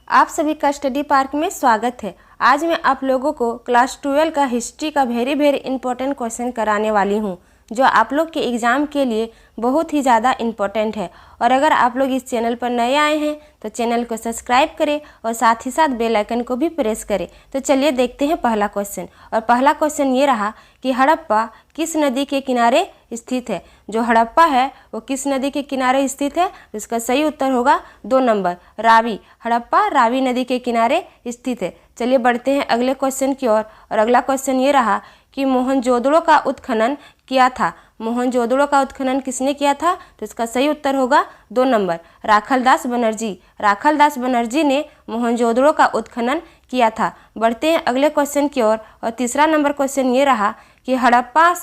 आप सभी का स्टडी पार्क में स्वागत है। आज मैं आप लोगों को क्लास 12 का हिस्ट्री का वेरी इंपॉर्टेंट क्वेश्चन कराने वाली हूँ, जो आप लोग के एग्ज़ाम के लिए बहुत ही ज़्यादा इम्पोर्टेंट है। और अगर आप लोग इस चैनल पर नए आए हैं तो चैनल को सब्सक्राइब करें और साथ ही साथ बेल आइकन को भी प्रेस करें। तो चलिए देखते हैं पहला क्वेश्चन। और पहला क्वेश्चन ये रहा कि हड़प्पा किस नदी के किनारे स्थित है। जो हड़प्पा है वो किस नदी के किनारे स्थित है, तो इसका सही उत्तर होगा 2 नंबर रावी। हड़प्पा रावी नदी के किनारे स्थित है। चलिए बढ़ते हैं अगले क्वेश्चन की ओर। और अगला क्वेश्चन ये रहा कि मोहनजोदड़ो का उत्खनन किया था। मोहनजोदड़ो का उत्खनन किसने किया था, तो इसका सही उत्तर होगा 2 नंबर राखलदास बनर्जी। राखलदास बनर्जी ने मोहनजोदड़ो का उत्खनन किया था। बढ़ते हैं अगले क्वेश्चन की ओर। और तीसरा नंबर क्वेश्चन ये रहा कि हड़प्पा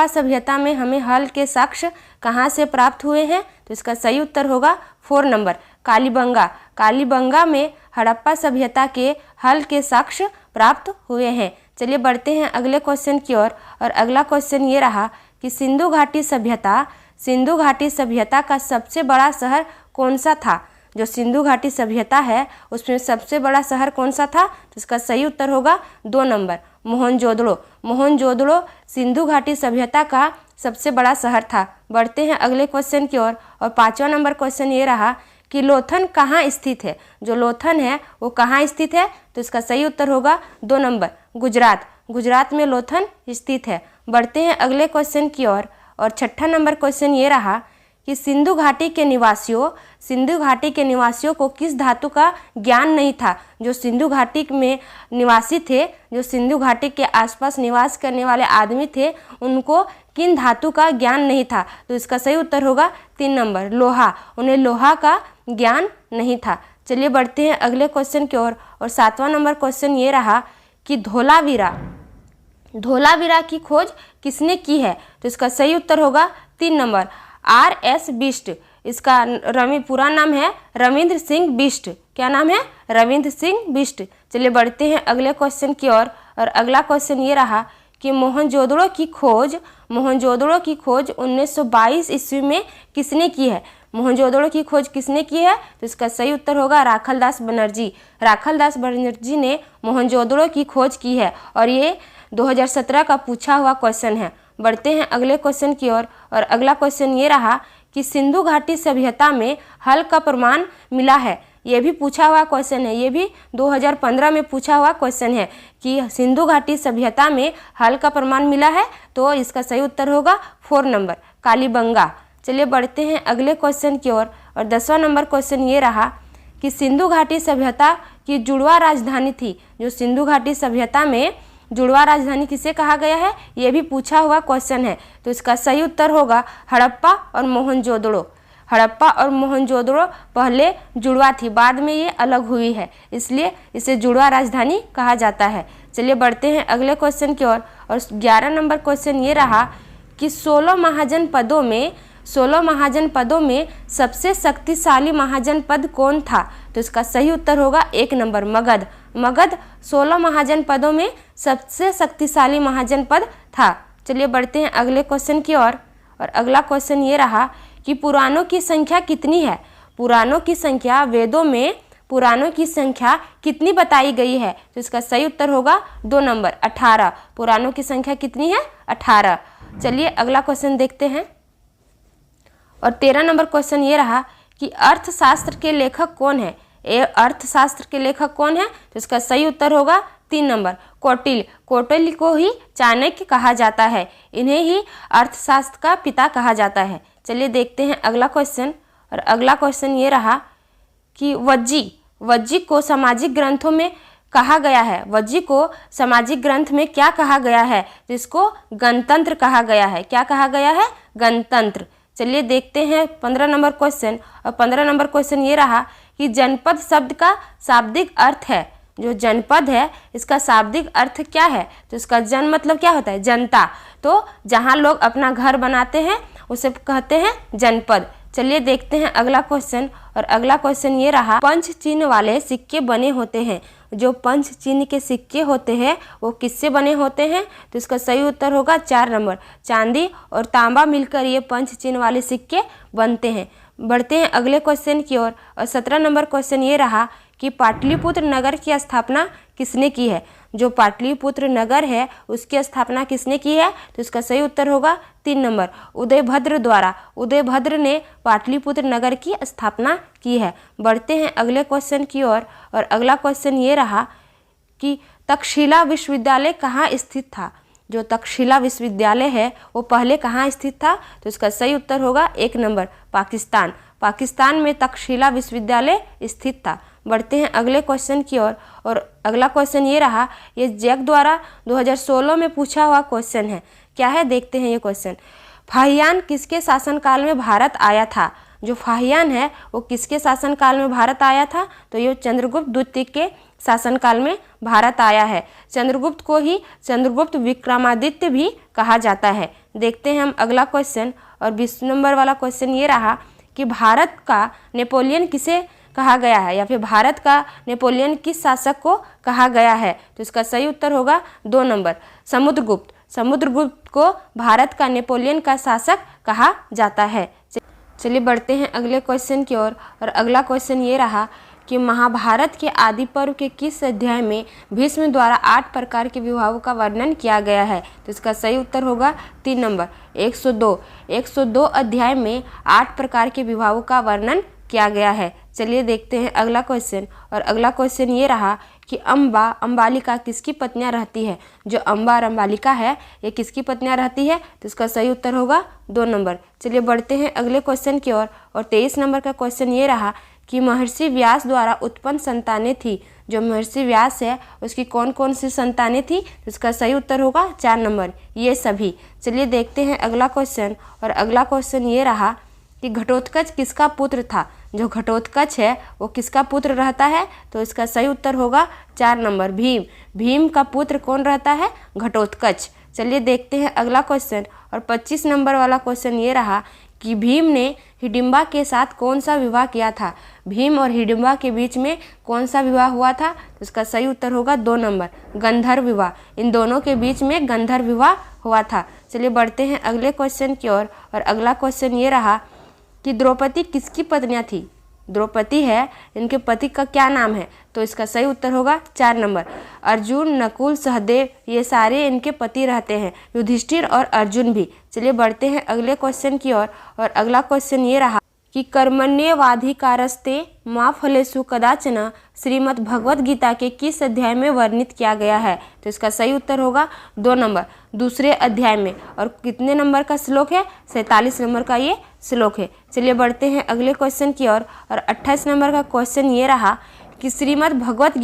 सभ्यता में हमें हल के साक्ष्य कहाँ से प्राप्त हुए हैं, तो इसका सही उत्तर होगा 4 नंबर कालीबंगा। कालीबंगा में हड़प्पा सभ्यता के हल के साक्ष्य प्राप्त हुए हैं। चलिए बढ़ते हैं अगले क्वेश्चन की ओर। और अगला क्वेश्चन ये रहा कि सिंधु घाटी सभ्यता का सबसे बड़ा शहर कौन सा था। जो सिंधु घाटी सभ्यता है उसमें सबसे बड़ा शहर कौन सा था, तो इसका सही उत्तर होगा 2 नंबर मोहनजोदड़ो। मोहनजोदड़ो सिंधु घाटी सभ्यता का सबसे बड़ा शहर था। बढ़ते हैं अगले क्वेश्चन की ओर। और 5वां नंबर क्वेश्चन ये रहा कि लोथन कहाँ स्थित है। जो लोथन है वो कहाँ स्थित है, तो इसका सही उत्तर होगा 2 नंबर गुजरात। गुजरात में लोथन स्थित है। बढ़ते हैं अगले क्वेश्चन की ओर। और 6ठा नंबर क्वेश्चन ये रहा कि सिंधु घाटी के निवासियों को किस धातु का ज्ञान नहीं था। जो सिंधु घाटी में निवासी थे, जो सिंधु घाटी के आसपास निवास करने वाले आदमी थे, उनको किन धातु का ज्ञान नहीं था, तो इसका सही उत्तर होगा 3 नंबर लोहा। उन्हें लोहा का ज्ञान नहीं था। चलिए बढ़ते हैं अगले क्वेश्चन की ओर। और 7वां नंबर क्वेश्चन ये रहा कि धोलावीरा की खोज किसने की है, तो इसका सही उत्तर होगा 3 नंबर R.S. बिष्ट। इसका पूरा नाम है रविंद्र सिंह बिष्ट। क्या नाम है, रविंद्र सिंह बिष्ट। चलिए बढ़ते हैं अगले क्वेश्चन की ओर। और अगला क्वेश्चन ये रहा कि मोहनजोदड़ो की खोज 1922 ईस्वी में किसने की है। मोहनजोदड़ो की खोज किसने की है, तो इसका सही उत्तर होगा राखलदास बनर्जी। राखलदास बनर्जी ने मोहनजोदड़ो की खोज की है और ये 2017 का पूछा हुआ क्वेश्चन है। बढ़ते हैं अगले क्वेश्चन की ओर। और अगला क्वेश्चन ये रहा कि सिंधु घाटी सभ्यता में हल का प्रमाण मिला है। ये भी पूछा हुआ क्वेश्चन है, ये भी 2015 में पूछा हुआ क्वेश्चन है कि सिंधु घाटी सभ्यता में हल का प्रमाण मिला है, तो इसका सही उत्तर होगा 4 नंबर कालीबंगा। चलिए बढ़ते हैं अगले क्वेश्चन की ओर। और 10वां नंबर क्वेश्चन ये रहा कि सिंधु घाटी सभ्यता की जुड़वा राजधानी थी। जो सिंधु घाटी सभ्यता में जुड़वा राजधानी किसे कहा गया है, ये भी पूछा हुआ क्वेश्चन है, तो इसका सही उत्तर होगा हड़प्पा और मोहनजोदड़ो। हड़प्पा और मोहनजोदड़ो पहले जुड़वा थी, बाद में ये अलग हुई है, इसलिए इसे जुड़वा राजधानी कहा जाता है। चलिए बढ़ते हैं अगले क्वेश्चन की ओर। और 11 नंबर क्वेश्चन ये रहा कि 16 महाजन पदों में सबसे शक्तिशाली महाजन पद कौन था, तो इसका सही उत्तर होगा 1 नंबर मगध। मगध 16 महाजन पदों में सबसे शक्तिशाली महाजन पद था। चलिए बढ़ते हैं अगले क्वेश्चन की ओर। और अगला क्वेश्चन ये रहा कि पुराणों की संख्या कितनी है। पुराणों की संख्या, वेदों में पुराणों की संख्या कितनी बताई गई है, तो इसका सही उत्तर होगा 2 नंबर 18। पुराणों की संख्या कितनी है, 18। चलिए अगला क्वेश्चन देखते हैं। और 13 नंबर क्वेश्चन ये रहा कि अर्थशास्त्र के लेखक कौन है। अर्थशास्त्र के लेखक कौन है, तो इसका सही उत्तर होगा 3 नंबर कौटिल्य। कौटिल्य को ही चाणक्य कहा जाता है, इन्हें ही अर्थशास्त्र का पिता कहा जाता है। चलिए देखते हैं अगला क्वेश्चन। और अगला क्वेश्चन ये रहा कि वज्जी को सामाजिक ग्रंथों में कहा गया है। वज्जी को सामाजिक ग्रंथ में क्या कहा गया है, तो इसको गणतंत्र कहा गया है। क्या कहा गया है, गणतंत्र। चलिए देखते हैं 15 नंबर क्वेश्चन। और 15 नंबर क्वेश्चन ये रहा कि जनपद शब्द का शाब्दिक अर्थ है। जो जनपद है इसका शाब्दिक अर्थ क्या है, तो इसका जन मतलब क्या होता है, जनता। तो जहाँ लोग अपना घर बनाते हैं उसे कहते हैं जनपद। चलिए देखते हैं अगला क्वेश्चन। और अगला क्वेश्चन ये रहा पंच चिन्ह वाले सिक्के बने होते हैं। जो पंच चिन्ह के सिक्के होते हैं वो किससे बने होते हैं, तो इसका सही उत्तर होगा 4 नंबर चांदी और तांबा मिलकर ये पंच चिन्ह वाले सिक्के बनते हैं। बढ़ते हैं अगले क्वेश्चन की ओर और 17 नंबर क्वेश्चन ये रहा कि पाटलिपुत्र नगर की स्थापना किसने की है। जो पाटलिपुत्र नगर है उसकी स्थापना किसने की है, तो इसका सही उत्तर होगा 3 नंबर उदयभद्र द्वारा। उदयभद्र ने पाटलिपुत्र नगर की स्थापना की है। बढ़ते हैं अगले क्वेश्चन की ओर और अगला क्वेश्चन ये रहा कि तक्षशिला विश्वविद्यालय कहाँ स्थित था। जो तक्षशिला विश्वविद्यालय है वो पहले कहाँ स्थित था, तो इसका सही उत्तर होगा 1 नंबर पाकिस्तान। पाकिस्तान में तक्षशिला विश्वविद्यालय स्थित था। बढ़ते हैं अगले क्वेश्चन की ओर और अगला क्वेश्चन ये रहा, ये जैक द्वारा 2016 में पूछा हुआ क्वेश्चन है। क्या है देखते हैं ये क्वेश्चन। फाहियान किसके शासनकाल में भारत आया था। जो फाहियान है वो किसके शासनकाल में भारत आया था, तो ये चंद्रगुप्त द्वितीय के शासनकाल में भारत आया है। चंद्रगुप्त को ही चंद्रगुप्त विक्रमादित्य भी कहा जाता है। देखते हैं हम अगला क्वेश्चन और 20 नंबर वाला क्वेश्चन ये रहा कि भारत का नेपोलियन किसे कहा गया है, या फिर भारत का नेपोलियन किस शासक को कहा गया है, तो इसका सही उत्तर होगा 2 नंबर समुद्रगुप्त। समुद्रगुप्त को भारत का नेपोलियन का शासक कहा जाता है। चलिए बढ़ते हैं अगले क्वेश्चन की ओर और अगला क्वेश्चन ये रहा कि महाभारत के आदि पर्व के किस अध्याय में भीष्म द्वारा 8 प्रकार के विवाहों का वर्णन किया गया है, तो इसका सही उत्तर होगा 3 नंबर 102 अध्याय में 8 प्रकार के विवाहों का वर्णन किया गया है। चलिए देखते हैं अगला क्वेश्चन और अगला क्वेश्चन ये रहा कि अंबालिका किसकी पत्नियां रहती है। जो अम्बा और अंबालिका है ये किसकी पत्नियां रहती है, तो इसका सही उत्तर होगा 2 नंबर। चलिए बढ़ते हैं अगले क्वेश्चन की ओर और 23 नंबर का क्वेश्चन ये रहा कि महर्षि व्यास द्वारा उत्पन्न संतानें थी। जो महर्षि व्यास है उसकी कौन कौन सी संतानें थी, तो इसका सही उत्तर होगा 4 नंबर ये सभी। चलिए देखते हैं अगला क्वेश्चन और अगला क्वेश्चन ये रहा कि घटोत्कच किसका पुत्र था। जो घटोत्कच है वो किसका पुत्र रहता है, तो इसका सही उत्तर होगा 4 नंबर भीम। भीम का पुत्र कौन रहता है, घटोत्कच। चलिए देखते हैं अगला क्वेश्चन और 25 नंबर वाला क्वेश्चन ये रहा कि भीम ने हिडिंबा के साथ कौन सा विवाह किया था। भीम और हिडिंबा के बीच में कौन सा विवाह हुआ था, तो इसका सही उत्तर होगा 2 नंबर गंधर्व विवाह। इन दोनों के बीच में गंधर्व विवाह हुआ था। चलिए बढ़ते हैं अगले क्वेश्चन की ओर और अगला क्वेश्चन ये रहा कि द्रौपदी किसकी पत्नियां थी। द्रौपदी है, इनके पति का क्या नाम है, तो इसका सही उत्तर होगा 4 नंबर अर्जुन, नकुल, सहदेव, ये सारे इनके पति रहते हैं, युधिष्ठिर और अर्जुन भी। चलिए बढ़ते हैं अगले क्वेश्चन की ओर और अगला क्वेश्चन ये रहा कि कर्मण्येवाधिकारस्ते मा फलेषु कदाचन श्रीमद् भगवद गीता के किस अध्याय में वर्णित किया गया है, तो इसका सही उत्तर होगा 2 नंबर दूसरे अध्याय में। और कितने नंबर का श्लोक है, 47 नंबर का ये श्लोक है। चलिए बढ़ते हैं अगले क्वेश्चन की ओर और 28 नंबर का क्वेश्चन ये रहा कि श्रीमद् भगवत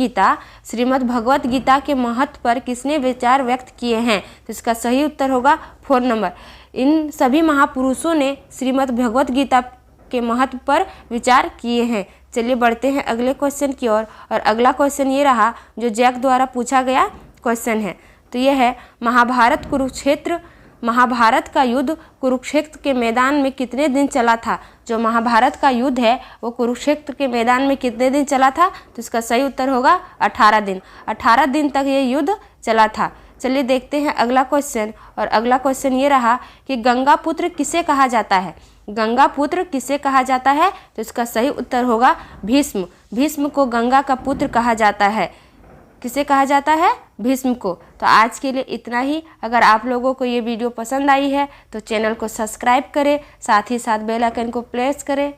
गीता के महत्व पर किसने विचार व्यक्त किए हैं, तो इसका सही उत्तर होगा 4 नंबर इन सभी महापुरुषों ने श्रीमद् भगवत गीता के महत्व पर विचार किए हैं। चलिए बढ़ते हैं अगले क्वेश्चन की ओर और अगला क्वेश्चन ये रहा जो जैक द्वारा पूछा गया क्वेश्चन है, तो यह है महाभारत का युद्ध कुरुक्षेत्र के मैदान में कितने दिन चला था। जो महाभारत का युद्ध है वो कुरुक्षेत्र के मैदान में कितने दिन चला था, तो इसका सही उत्तर होगा 18 दिन। 18 दिन तक ये युद्ध चला था। चलिए देखते हैं अगला क्वेश्चन और अगला क्वेश्चन ये रहा कि गंगा पुत्र किसे कहा जाता है। गंगा पुत्र किसे कहा जाता है, तो इसका सही उत्तर होगा भीष्म। भीष्म को गंगा का पुत्र कहा जाता है। किसे कहा जाता है, भीष्म को। तो आज के लिए इतना ही। अगर आप लोगों को ये वीडियो पसंद आई है तो चैनल को सब्सक्राइब करें, साथ ही साथ बेल आइकन को प्रेस करें।